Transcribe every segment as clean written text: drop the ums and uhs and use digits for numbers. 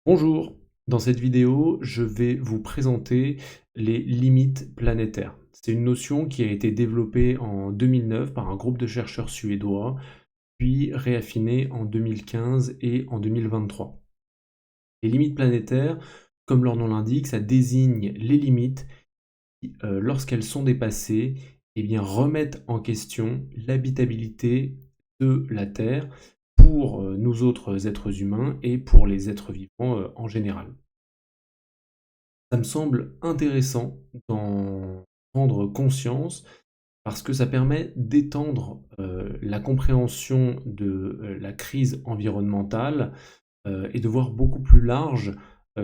Bonjour, dans cette vidéo, je vais vous présenter les limites planétaires. C'est une notion qui a été développée en 2009 par un groupe de chercheurs suédois, puis réaffinée en 2015 et en 2023. Les limites planétaires, comme leur nom l'indique, ça désigne les limites qui, lorsqu'elles sont dépassées, eh bien, remettent en question l'habitabilité de la Terre pour nous autres êtres humains et pour les êtres vivants en général. Ça me semble intéressant d'en prendre conscience parce que ça permet d'étendre la compréhension de la crise environnementale et de voir beaucoup plus large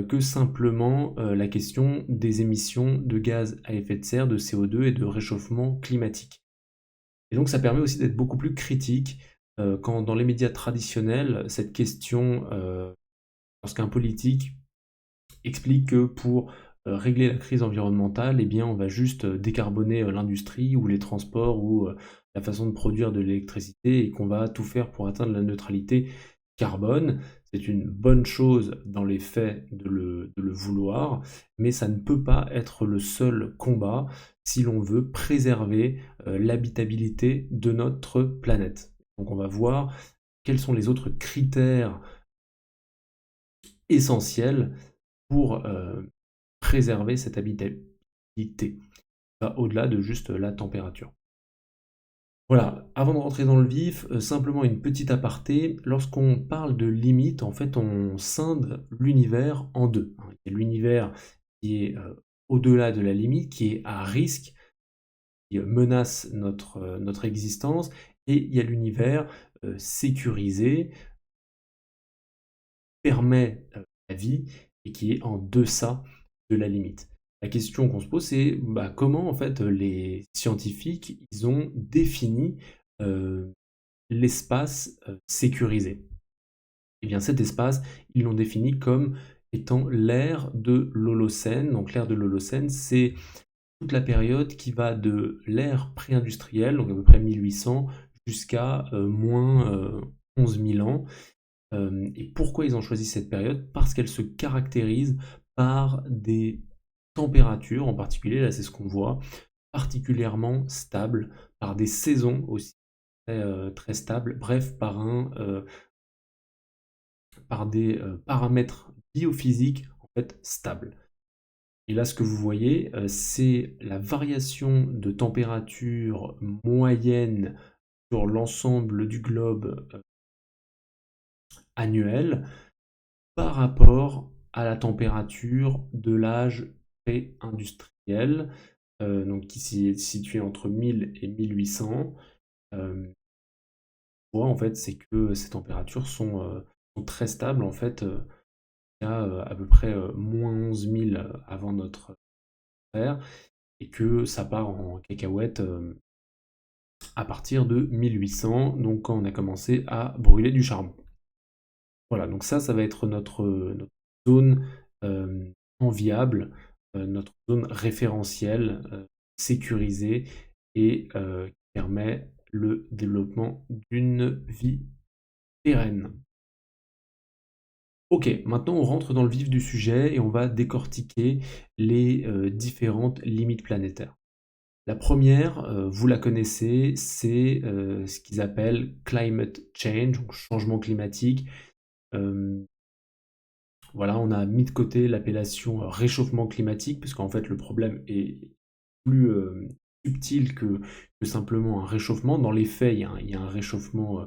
que simplement la question des émissions de gaz à effet de serre, de CO2 et de réchauffement climatique. Et donc ça permet aussi d'être beaucoup plus critique quand dans les médias traditionnels, cette question, lorsqu'un politique explique que pour régler la crise environnementale, eh bien, on va juste décarboner l'industrie ou les transports ou la façon de produire de l'électricité et qu'on va tout faire pour atteindre la neutralité carbone. C'est une bonne chose dans les faits de le vouloir, mais ça ne peut pas être le seul combat si l'on veut préserver l'habitabilité de notre planète. Donc on va voir quels sont les autres critères essentiels pour préserver cette habitabilité, va au-delà de juste la température. Voilà, avant de rentrer dans le vif, simplement une petite aparté. Lorsqu'on parle de limite, en fait, on scinde l'univers en deux, hein. Il y a l'univers qui est au-delà de la limite, qui est à risque, qui menace notre existence, et il y a l'univers sécurisé, permet la vie et qui est en deçà de la limite. La question qu'on se pose, c'est comment en fait les scientifiques ils ont défini l'espace sécurisé. Et bien cet espace, ils l'ont défini comme étant l'ère de l'Holocène. Donc l'ère de l'Holocène, c'est toute la période qui va de l'ère pré-industrielle, donc à peu près 1800, jusqu'à moins 11 000 ans. Et pourquoi ils ont choisi cette période? Parce qu'elle se caractérise par des températures, en particulier, là c'est ce qu'on voit, particulièrement stables, par des saisons aussi très stables, bref, par des paramètres biophysiques en fait stables. Et là, ce que vous voyez, c'est la variation de température moyenne sur l'ensemble du globe annuel par rapport à la température de l'âge pré-industriel, donc qui est situé entre 1000 et 1800. Voit en fait, c'est que ces températures sont très stables en fait, il y a à peu près moins 11 000 avant notre ère, et que ça part en cacahuète à partir de 1800, donc quand on a commencé à brûler du charbon. Voilà, donc ça va être notre zone enviable, notre zone référentielle, sécurisée et qui permet le développement d'une vie pérenne. Ok, maintenant on rentre dans le vif du sujet et on va décortiquer les différentes limites planétaires. La première, vous la connaissez, c'est ce qu'ils appellent climate change, donc changement climatique. Euh, Voilà, on a mis de côté l'appellation réchauffement climatique, puisqu'en fait le problème est plus subtil que simplement un réchauffement. Dans les faits, il y a un réchauffement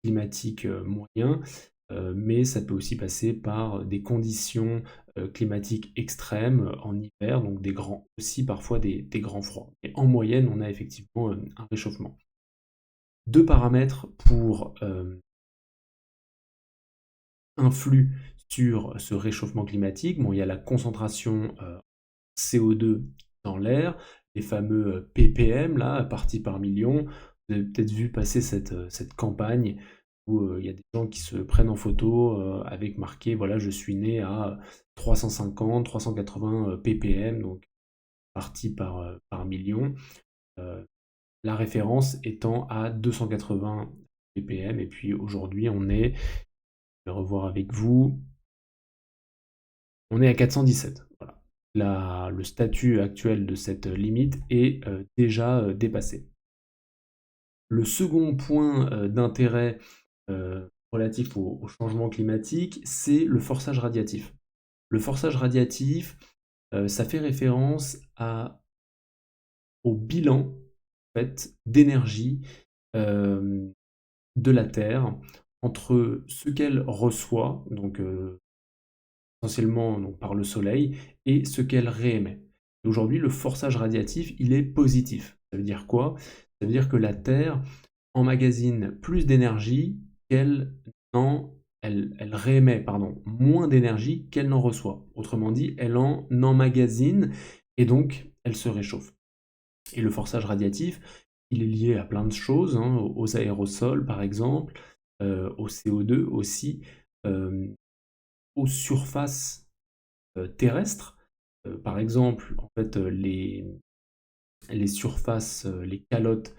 climatique moyen, mais ça peut aussi passer par des conditions climatiques extrêmes en hiver, donc aussi parfois des grands froids. Et en moyenne, on a effectivement un réchauffement. Deux paramètres pour influent sur ce réchauffement climatique. Bon, il y a la concentration CO2 dans l'air, les fameux ppm, là, parties par million. Vous avez peut-être vu passer cette campagne où il y a des gens qui se prennent en photo avec marqué, voilà, je suis né à 350, 380 ppm, donc parties par million. Euh, la référence étant à 280 ppm, et puis aujourd'hui on est, je vais revoir avec vous, On est à 417. Voilà. Le statut actuel de cette limite est déjà dépassé. Le second point d'intérêt relatif au changement climatique, c'est le forçage radiatif. Le forçage radiatif, ça fait référence au bilan en fait, d'énergie de la Terre entre ce qu'elle reçoit, donc essentiellement donc, par le Soleil, et ce qu'elle réémet. Aujourd'hui, le forçage radiatif, il est positif. Ça veut dire quoi? Ça veut dire que la Terre emmagasine plus d'énergie qu'elle n'en elle réémet pardon, moins d'énergie qu'elle n'en reçoit. Autrement dit, elle en emmagasine et donc elle se réchauffe. Et le forçage radiatif, il est lié à plein de choses, hein, aux aérosols par exemple, au CO2 aussi, euh, aux surfaces terrestres. Par exemple, en fait, les surfaces, les calottes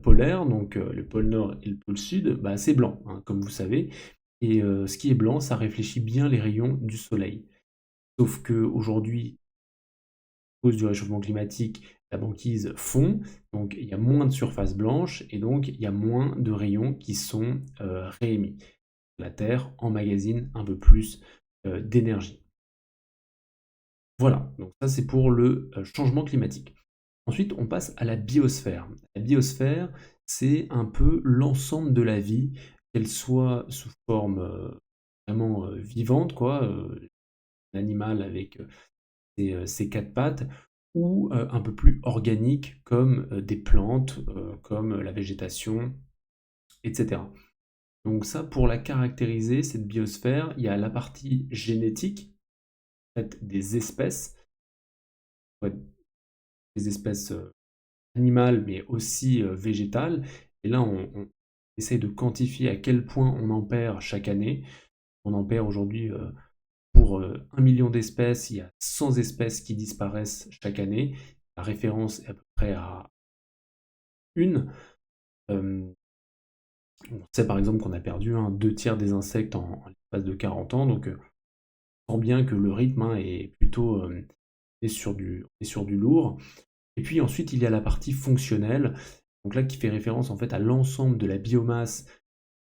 polaires, donc le pôle Nord et le pôle Sud, bah, c'est blanc, hein, comme vous savez. Et ce qui est blanc, ça réfléchit bien les rayons du Soleil. Sauf qu'aujourd'hui, à cause du réchauffement climatique, la banquise fond, donc il y a moins de surface blanche, et donc il y a moins de rayons qui sont réémis. La Terre emmagasine un peu plus d'énergie. Voilà, donc ça c'est pour le changement climatique. Ensuite, on passe à la biosphère. La biosphère, c'est un peu l'ensemble de la vie, qu'elle soit sous forme vraiment vivante, quoi, un animal avec ses quatre pattes, ou un peu plus organique, comme des plantes, comme la végétation, etc. Donc ça, pour la caractériser, cette biosphère, il y a la partie génétique, en fait, des espèces, ouais, des espèces animales, mais aussi végétales. Et là, on essaye de quantifier à quel point on en perd chaque année. On en perd aujourd'hui pour 1 million d'espèces, il y a 100 espèces qui disparaissent chaque année. La référence est à peu près à une. Euh, on sait par exemple qu'on a perdu 2 tiers des insectes en l'espace de 40 ans, donc on sent bien que le rythme est plutôt est sur du lourd. Et puis ensuite, il y a la partie fonctionnelle, donc là qui fait référence en fait à l'ensemble de la biomasse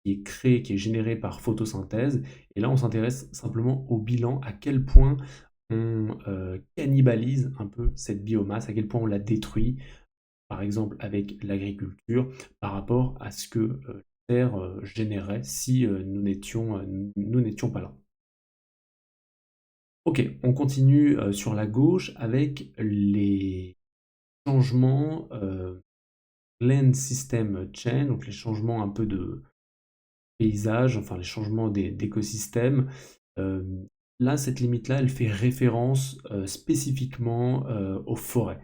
qui est créée, qui est générée par photosynthèse. Et là, on s'intéresse simplement au bilan, à quel point on cannibalise un peu cette biomasse, à quel point on la détruit, par exemple avec l'agriculture, par rapport à ce que la Terre générait si nous n'étions pas là. Ok, on continue sur la gauche avec les changements land system change, donc les changements un peu de paysage, enfin les changements d'écosystème. Euh, Là, cette limite-là, elle fait référence spécifiquement aux forêts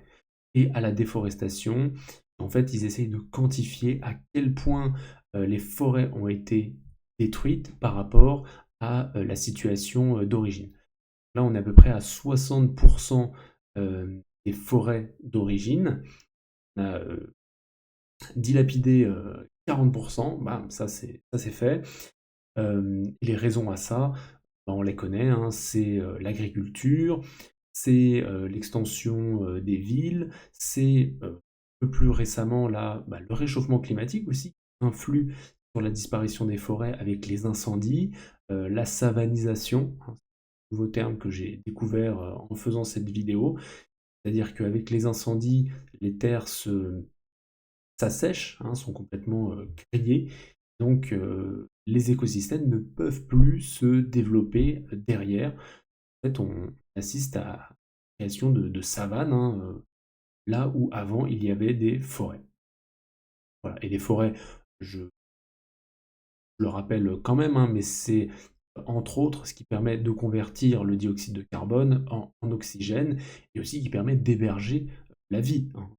et à la déforestation. En fait, ils essayent de quantifier à quel point les forêts ont été détruites par rapport à la situation d'origine. Là, on est à peu près à 60% des forêts d'origine. On a dilapidé 40%, bam, ça c'est fait. Les raisons à ça, bah, on les connaît, hein, c'est l'agriculture, c'est l'extension des villes, c'est un peu plus récemment là, bah, le réchauffement climatique aussi, qui influe sur la disparition des forêts avec les incendies, la savanisation, hein, c'est un nouveau terme que j'ai découvert en faisant cette vidéo, c'est-à-dire qu'avec les incendies, les terres s'assèchent, hein, sont complètement grillées, donc les écosystèmes ne peuvent plus se développer derrière. En fait, on assiste à la création de savanes, hein, là où avant il y avait des forêts. Voilà. Et les forêts, je le rappelle quand même, hein, mais c'est entre autres ce qui permet de convertir le dioxyde de carbone en oxygène et aussi qui permet d'héberger la vie, hein.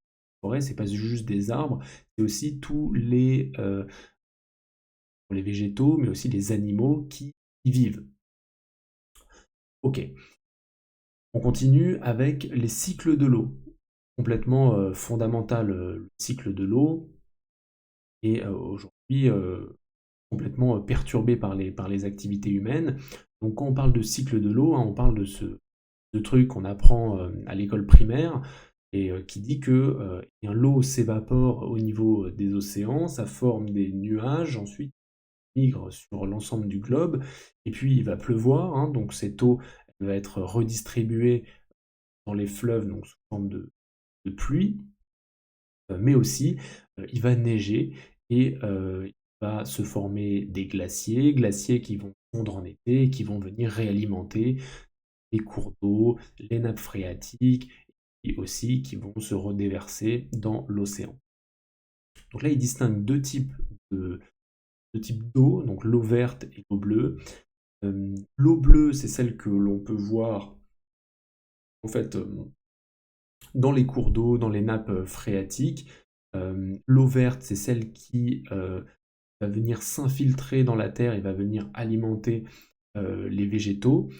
La forêt, c'est pas juste des arbres, c'est aussi tous les végétaux, mais aussi les animaux qui y vivent. Ok, on continue avec les cycles de l'eau. Complètement fondamental le cycle de l'eau. Et aujourd'hui, complètement perturbé par les activités humaines. Donc quand on parle de cycle de l'eau, hein, on parle de truc qu'on apprend à l'école primaire et qui dit que eh bien, l'eau s'évapore au niveau des océans, ça forme des nuages, ensuite migre sur l'ensemble du globe, et puis il va pleuvoir, hein, donc cette eau elle va être redistribuée dans les fleuves, donc sous forme de pluie, mais aussi il va neiger et il va se former des glaciers, glaciers qui vont fondre en été et qui vont venir réalimenter les cours d'eau, les nappes phréatiques, et aussi qui vont se redéverser dans l'océan. Donc là, il distingue de, deux types d'eau, donc l'eau verte et l'eau bleue. L'eau bleue, c'est celle que l'on peut voir en fait dans les cours d'eau, dans les nappes phréatiques. L'eau verte, c'est celle qui va venir s'infiltrer dans la terre et va venir alimenter les végétaux.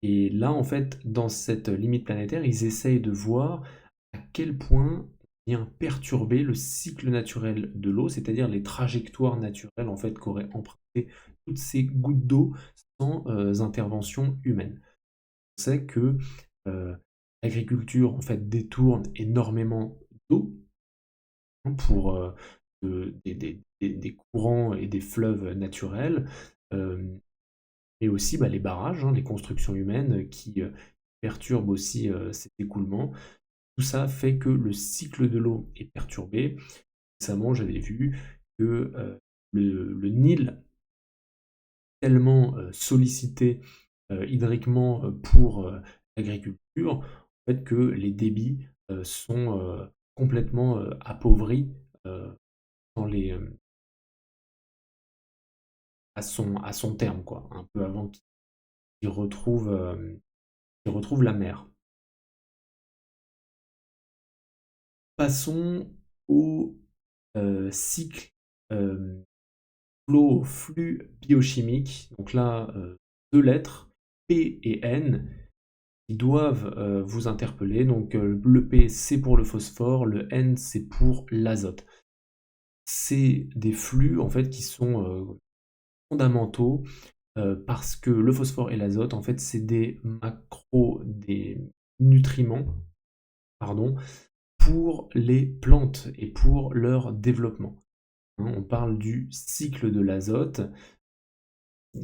Et là, en fait, dans cette limite planétaire, ils essayent de voir à quel point vient perturber le cycle naturel de l'eau, c'est-à-dire les trajectoires naturelles en fait qu'auraient emprunté toutes ces gouttes d'eau sans intervention humaine. On sait que euh, l'agriculture en fait détourne énormément d'eau, hein, pour des courants et des fleuves naturels, euh, et aussi bah, les barrages, hein, les constructions humaines qui perturbent aussi cet écoulement. Tout ça fait que le cycle de l'eau est perturbé. Récemment, j'avais vu que le Nil, tellement sollicité hydriquement pour l'agriculture, en fait, que les débits sont complètement appauvris euh, dans à son terme, quoi, un peu avant qu'il retrouve la mer. Passons au cycle flux biochimique. Donc là, deux lettres, P et N, qui doivent vous interpeller. Donc le P, c'est pour le phosphore, le N, c'est pour l'azote. C'est des flux en fait qui sont fondamentaux parce que le phosphore et l'azote, en fait, c'est des nutriments, pardon, pour les plantes et pour leur développement. Hein. On parle du cycle de l'azote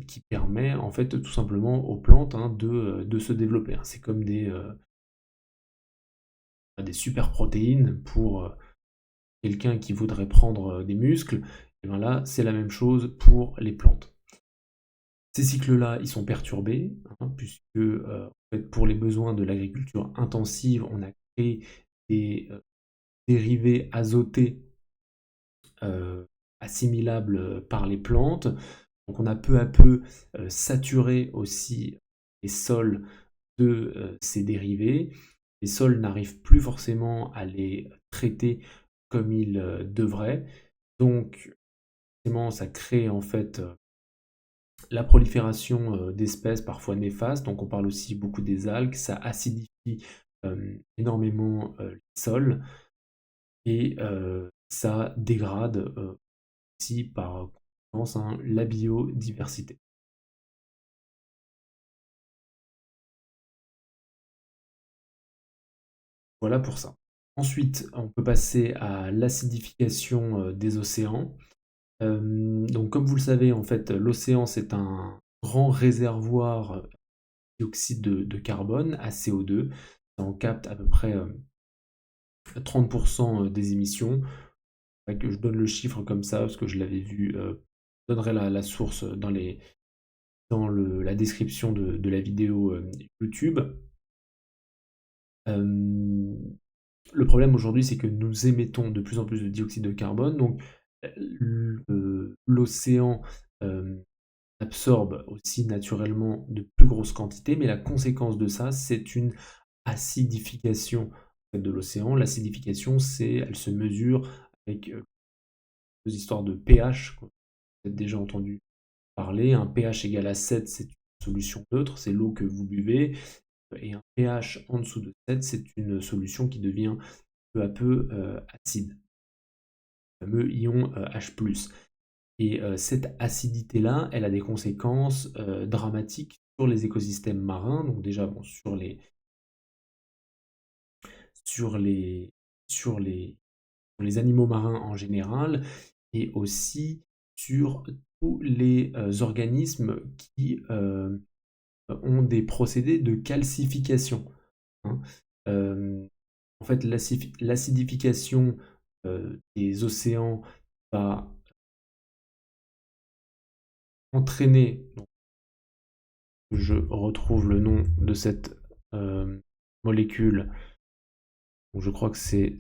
qui permet en fait tout simplement aux plantes, hein, de se développer, hein. C'est comme des super protéines pour quelqu'un qui voudrait prendre des muscles. Et bien là, c'est la même chose pour les plantes. Ces cycles-là, ils sont perturbés, hein, puisque en fait, pour les besoins de l'agriculture intensive, on a créé des dérivés azotés euh, assimilables par les plantes. Donc on a peu à peu saturé aussi les sols de ces dérivés. Les sols n'arrivent plus forcément à les traiter comme ils devraient. Donc forcément, ça crée en fait la prolifération d'espèces parfois néfastes. Donc on parle aussi beaucoup des algues. Ça acidifie énormément les sols et ça dégrade aussi par conséquence, hein, la biodiversité. Voilà pour ça. Ensuite, on peut passer à l'acidification des océans. Donc, comme vous le savez, en fait, l'océan, c'est un grand réservoir de dioxyde de carbone, à CO2. Ça en capte à peu près 30% des émissions. Que je donne le chiffre comme ça, parce que je l'avais vu. Je donnerai la source la description de la vidéo YouTube. Euh, Le problème aujourd'hui, c'est que nous émettons de plus en plus de dioxyde de carbone, donc l'océan absorbe aussi naturellement de plus grosses quantités, mais la conséquence de ça, c'est une acidification de l'océan. L'acidification, elle se mesure avec deux histoires de pH, que vous avez déjà entendu parler. Un pH égal à 7, c'est une solution neutre, c'est l'eau que vous buvez, et un pH en dessous de 7, c'est une solution qui devient peu à peu acide, le fameux ion H+. Et cette acidité-là, elle a des conséquences dramatiques sur les écosystèmes marins, donc déjà bon, sur les, sur les, sur les animaux marins en général, et aussi sur tous les organismes qui ont des procédés de calcification, hein. Euh, En fait, l'acidification des océans va entraîner, donc, je retrouve le nom de cette euh, molécule, donc je crois que c'est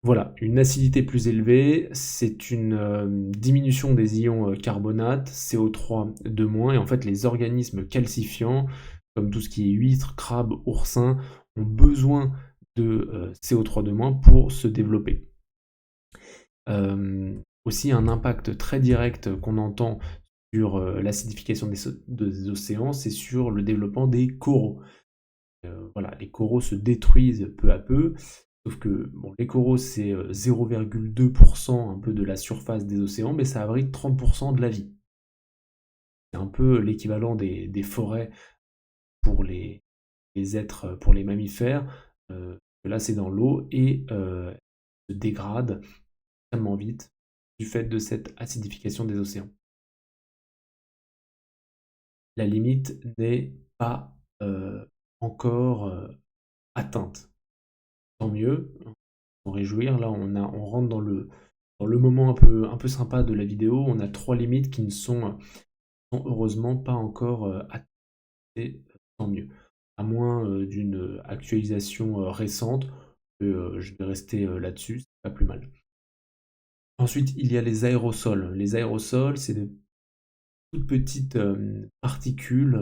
voilà, une acidité plus élevée, c'est une diminution des ions carbonate, CO3 de moins, et en fait les organismes calcifiants, comme tout ce qui est huîtres, crabes, oursins, ont besoin de CO3 de moins pour se développer. Aussi un impact très direct qu'on entend sur l'acidification des océans, c'est sur le développement des coraux. Voilà, les coraux se détruisent peu à peu, sauf que bon, les coraux c'est 0,2% un peu de la surface des océans, mais ça abrite 30% de la vie. C'est un peu l'équivalent des forêts pour les êtres, pour les mammifères. Là c'est dans l'eau et se dégrade extrêmement vite du fait de cette acidification des océans. La limite n'est pas encore atteinte. Tant mieux, s'en réjouir. Là, on rentre dans le moment un peu sympa de la vidéo. On a trois limites qui ne sont heureusement pas encore atteintes. Et tant mieux. À moins d'une actualisation récente, je vais rester là-dessus, c'est pas plus mal. Ensuite, il y a les aérosols. Les aérosols, c'est de toutes petites particules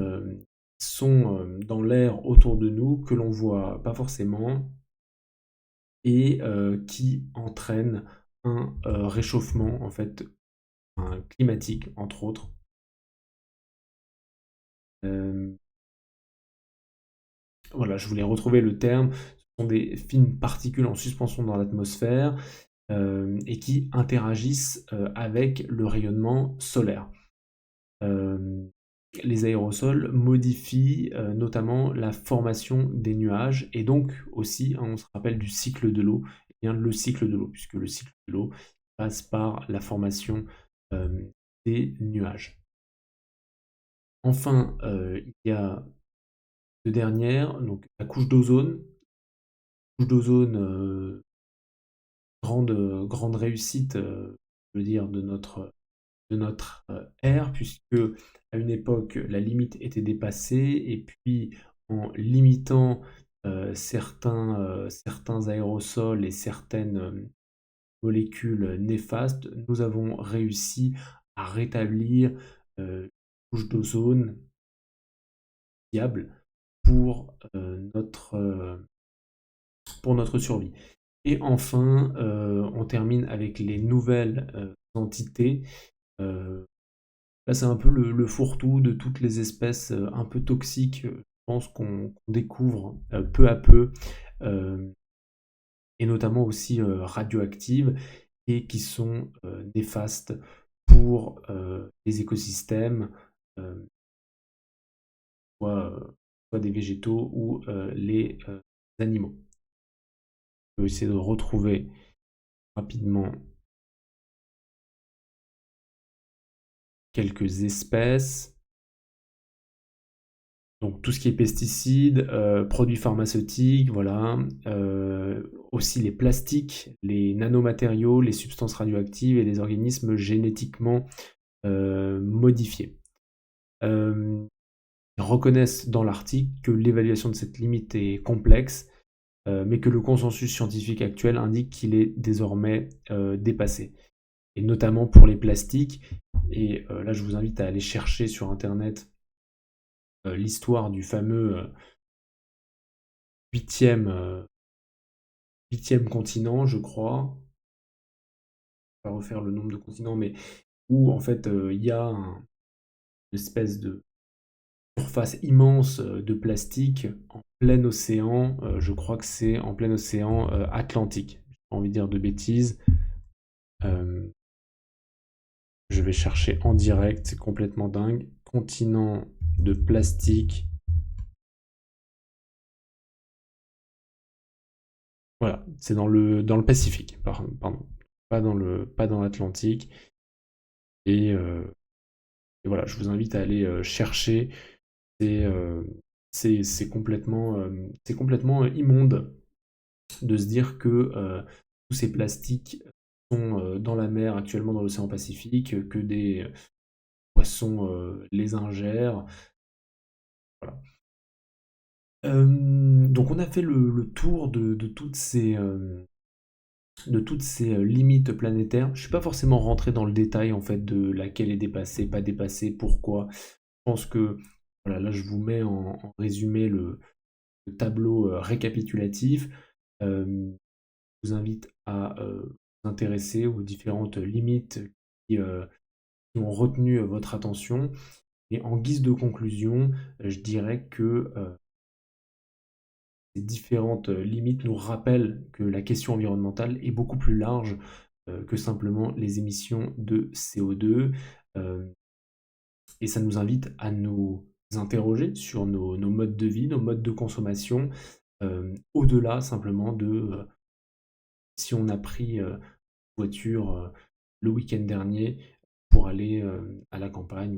qui sont dans l'air autour de nous, que l'on voit pas forcément, et qui entraînent un réchauffement en fait climatique, entre autres. Euh, voilà, je voulais retrouver le terme. Ce sont des fines particules en suspension dans l'atmosphère et qui interagissent avec le rayonnement solaire. Euh, les aérosols modifient notamment la formation des nuages et donc aussi, hein, on se rappelle du cycle de l'eau, eh bien le cycle de l'eau, puisque le cycle de l'eau passe par la formation des nuages. Enfin, il y a deux dernières, donc la couche d'ozone. Couche d'ozone, grande réussite, je veux dire, de notre ère, puisque à une époque, la limite était dépassée, et puis en limitant certains aérosols et certaines molécules néfastes, nous avons réussi à rétablir une couche d'ozone fiable pour, pour notre survie. Et enfin, on termine avec les nouvelles entités. Euh, Là, c'est un peu le fourre-tout de toutes les espèces un peu toxiques, je pense qu'on découvre peu à peu, euh, et notamment aussi radioactives, et qui sont néfastes pour les écosystèmes, euh, soit des végétaux ou les animaux. Je vais essayer de retrouver rapidement quelques espèces. Donc tout ce qui est pesticides, produits pharmaceutiques, voilà, aussi les plastiques, les nanomatériaux, les substances radioactives et les organismes génétiquement modifiés. Ils reconnaissent dans l'article que l'évaluation de cette limite est complexe, mais que le consensus scientifique actuel indique qu'il est désormais dépassé, et notamment pour les plastiques. Et là, je vous invite à aller chercher sur Internet l'histoire du fameux huitième continent, je crois. Je vais pas refaire le nombre de continents, mais où en fait il y a une espèce de surface immense de plastique plein océan, je crois que c'est en plein océan Atlantique. J'ai pas envie de dire de bêtises. Je vais chercher en direct, c'est complètement dingue. Continent de plastique. Voilà, c'est dans le Pacifique, pardon. Pas dans l'Atlantique. Et, et voilà, je vous invite à aller chercher. C'est c'est complètement immonde de se dire que tous ces plastiques sont dans la mer actuellement dans l'océan Pacifique, que des poissons les ingèrent. Voilà. Donc on a fait le tour de toutes ces limites planétaires. Je ne suis pas forcément rentré dans le détail en fait de laquelle est dépassée, pas dépassée, pourquoi. Je pense que voilà, là je vous mets en résumé le tableau récapitulatif. Je vous invite à vous intéresser aux différentes limites qui ont retenu votre attention. Et en guise de conclusion, je dirais que ces différentes limites nous rappellent que la question environnementale est beaucoup plus large que simplement les émissions de CO2. Et ça nous invite à nous interroger sur nos modes de vie, nos modes de consommation, au-delà simplement de si on a pris voiture le week-end dernier pour aller à la campagne.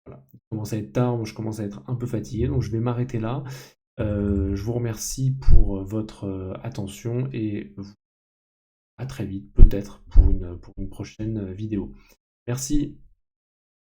Voilà. Il commence à être tard, moi je commence à être un peu fatigué, donc je vais m'arrêter là. Je vous remercie pour votre attention et à très vite, peut-être pour une prochaine vidéo. Merci.